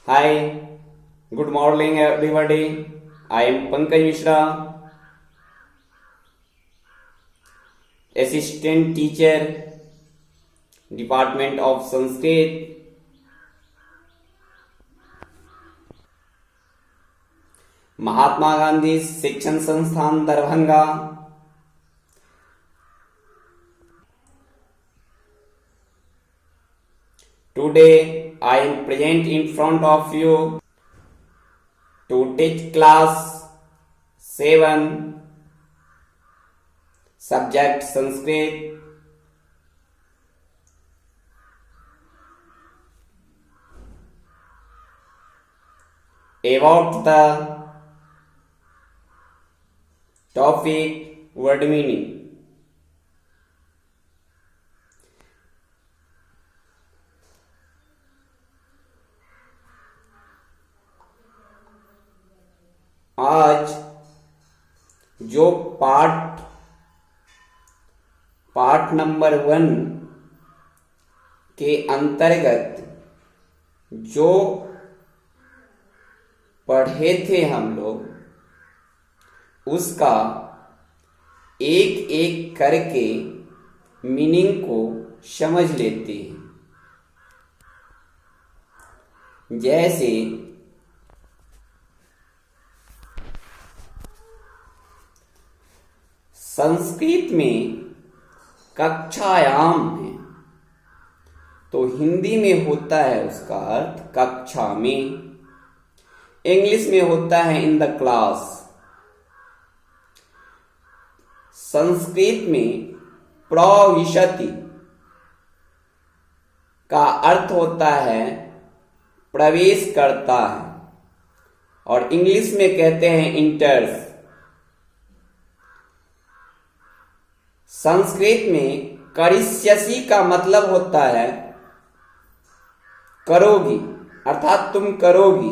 Hi, good morning everybody. I am Pankaj Mishra, Assistant Teacher, Department of Sanskrit, Mahatma Gandhi शिक्षण संस्थान Darbhanga. Today I am present in front of you to teach class 7 subject Sanskrit. About the topic word meaning. आज जो पाठ number 1 के अंतर्गत जो पढ़े थे हम लोग, उसका एक एक करके मीनिंग को समझ लेते हैं. जैसे संस्कृत में कक्षायाम है, तो हिंदी में होता है उसका अर्थ कक्षा में. इंग्लिश में होता है इन द क्लास. संस्कृत में प्रविशति का अर्थ होता है प्रवेश करता है, और इंग्लिश में कहते हैं इंटर्स. संस्कृत में करिष्यसि का मतलब होता है करोगी, अर्थात तुम करोगी.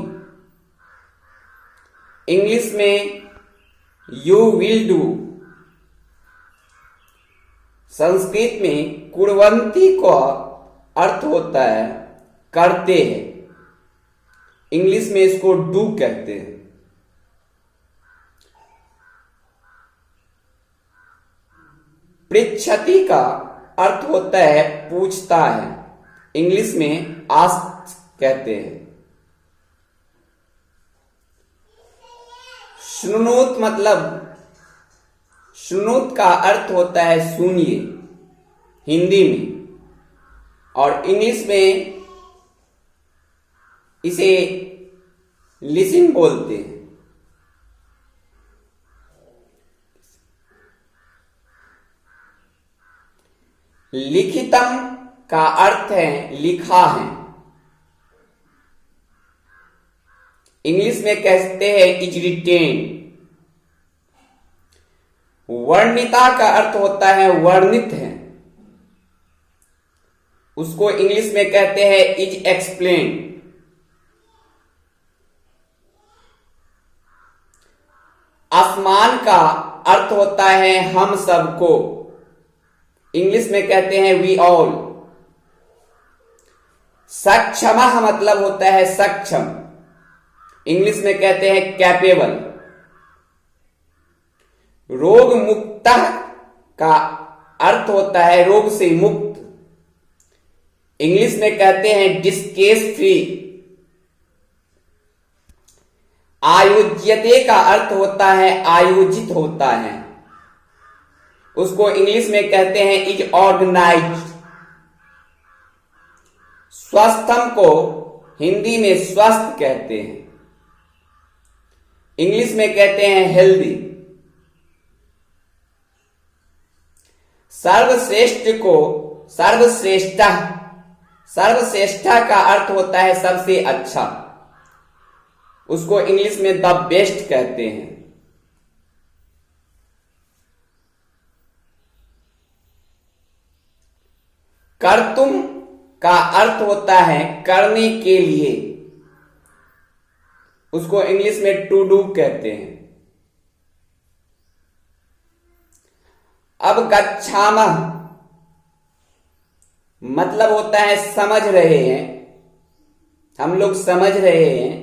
इंग्लिश में यू विल डू. संस्कृत में कुर्वन्ति का अर्थ होता है करते हैं. इंग्लिश में इसको डू कहते हैं. पृच्छति का अर्थ होता है पूछता है. इंग्लिश में आस्क कहते हैं. श्रुणुत मतलब श्रुणुत का अर्थ होता है सुनिए हिंदी में, और इंग्लिश में इसे लिसन बोलते हैं. लिखितम का अर्थ है लिखा है. इंग्लिश में कहते हैं इज रिटेन. वर्णिता का अर्थ होता है वर्णित है. उसको इंग्लिश में कहते हैं इज एक्सप्लेन. आसमान का अर्थ होता है हम सबको. इंग्लिश में कहते हैं वी ऑल. सक्षम मतलब होता है सक्षम. इंग्लिश में कहते हैं कैपेबल. रोग मुक्त का अर्थ होता है रोग से मुक्त. इंग्लिश में कहते हैं डिस्केस फ्री. आयोज्यते का अर्थ होता है आयोजित होता है. उसको इंग्लिश में कहते हैं इज ऑर्गेनाइज्ड. स्वस्थम को हिंदी में स्वस्थ कहते हैं. इंग्लिश में कहते हैं हेल्दी. सर्वश्रेष्ठ को सर्वश्रेष्ठा का अर्थ होता है सबसे अच्छा. उसको इंग्लिश में द बेस्ट कहते हैं. कर्तुम का अर्थ होता है करने के लिए. उसको इंग्लिश में टू डू कहते हैं. अब गच्छामः मतलब होता है समझ रहे हैं, हम लोग समझ रहे हैं।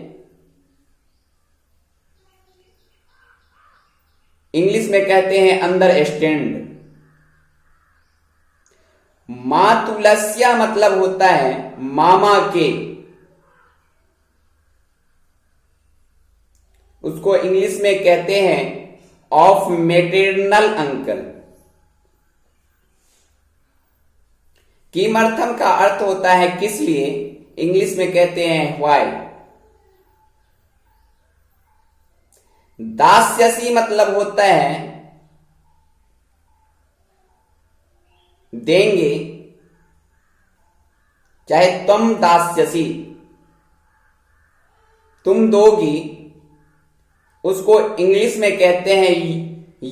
इंग्लिश में कहते हैं अंडरस्टैंड। मातुलस्य मतलब होता है मामा के, उसको इंग्लिश में कहते हैं ऑफ मेटरनल अंकल। किमर्थम का अर्थ होता है किस लिए, इंग्लिश में कहते हैं व्हाई। दास्यसी मतलब होता है देंगे, चाहे तुम दास्यसी तुम दोगी, उसको इंग्लिश में कहते हैं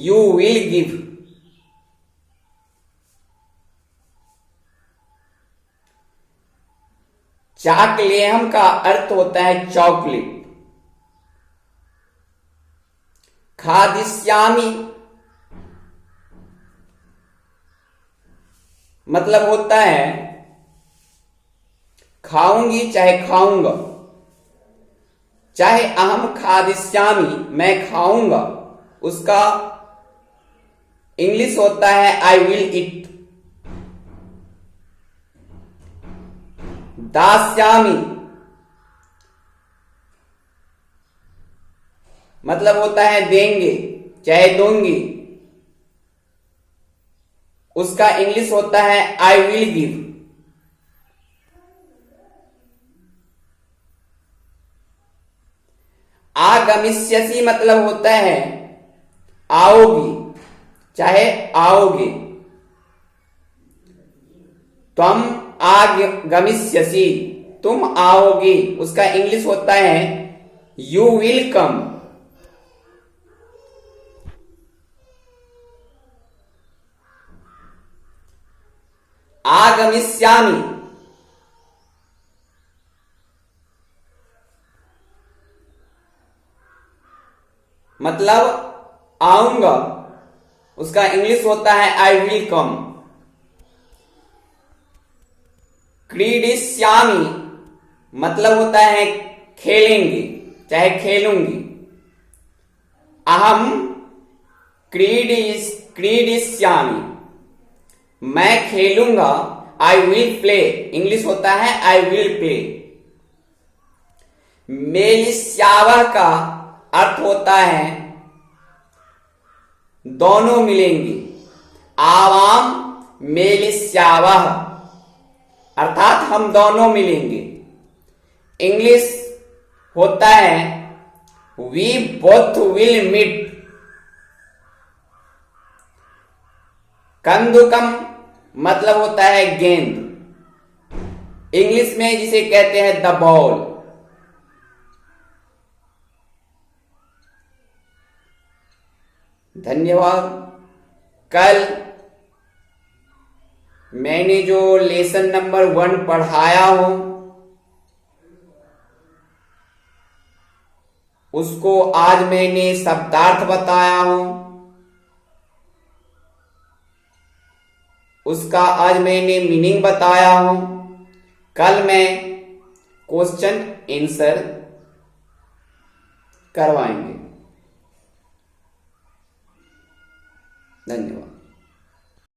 यू विल गिव। चाकलेहम का अर्थ होता है चॉकलेट। खादिष्यामि मतलब होता है खाऊंगी चाहे खाऊंगा, चाहे अहम खादिष्यामि मैं खाऊंगा, उसका इंग्लिश होता है आई विल ईट। दास्यामि मतलब होता है देंगे चाहे दूंगी, उसका इंग्लिश होता है आई विल गिव। आगमिष्यसि मतलब होता है आओगी चाहे आओगे। त्वम आगमिष्यसि तुम आओगी, उसका इंग्लिश होता है यू विल कम। आगमिष्यामि मतलब आऊंगा, उसका इंग्लिश होता है आई विल कम। क्रीडिष्यामि मतलब होता है खेलेंगे चाहे खेलूंगी। अहम क्रीडिष्यामि मैं खेलूंगा, आई विल प्ले, इंग्लिश होता है आई विल प्ले। मेलिष्यावः का अर्थ होता है दोनों मिलेंगे। आवाम मेलिष्यावः अर्थात हम दोनों मिलेंगे। इंग्लिश होता है वी बोथ विल मीट। कंदुकम मतलब होता है गेंद, इंग्लिश में जिसे कहते हैं द बॉल। धन्यवाद। कल मैंने जो लेसन नंबर 1 पढ़ाया हो उसको आज मैंने शब्दार्थ बताया हो, उसका आज मैंने मीनिंग बताया हो। कल मैं क्वेश्चन आंसर करवाएंगे। धन्यवाद।